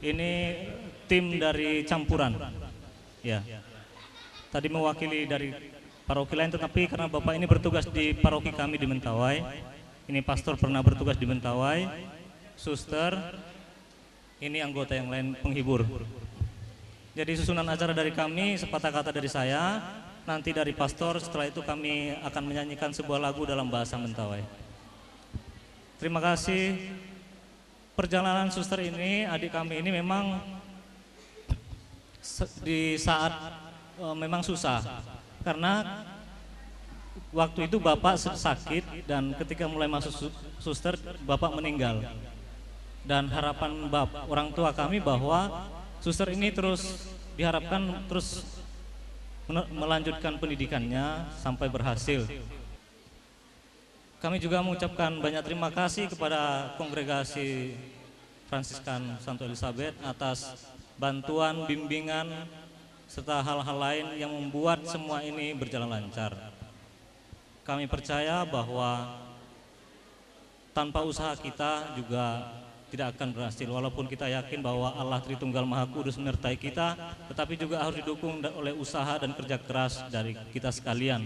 Ini tim dari campuran. Ya. Tadi mewakili dari paroki lain, tetapi karena Bapak ini bertugas di paroki kami di Mentawai, ini pastor pernah bertugas di Mentawai, suster, ini anggota yang lain penghibur. Jadi susunan acara dari kami, sepatah kata dari saya, nanti dari pastor, setelah itu kami akan menyanyikan sebuah lagu dalam bahasa Mentawai. Terima kasih. Perjalanan suster ini, adik kami ini memang di saat memang susah, karena waktu itu Bapak sakit dan ketika mulai masuk suster, Bapak meninggal. Dan harapan orang tua kami bahwa suster ini terus diharapkan terus melanjutkan pendidikannya sampai berhasil. Kami juga mengucapkan banyak terima kasih kepada Kongregasi Fransiskan Santo Elizabeth atas bantuan, bimbingan, serta hal-hal lain yang membuat semua ini berjalan lancar. Kami percaya bahwa tanpa usaha kita juga tidak akan berhasil, walaupun kita yakin bahwa Allah Tritunggal Maha Kudus menyertai kita, tetapi juga harus didukung oleh usaha dan kerja keras dari kita sekalian.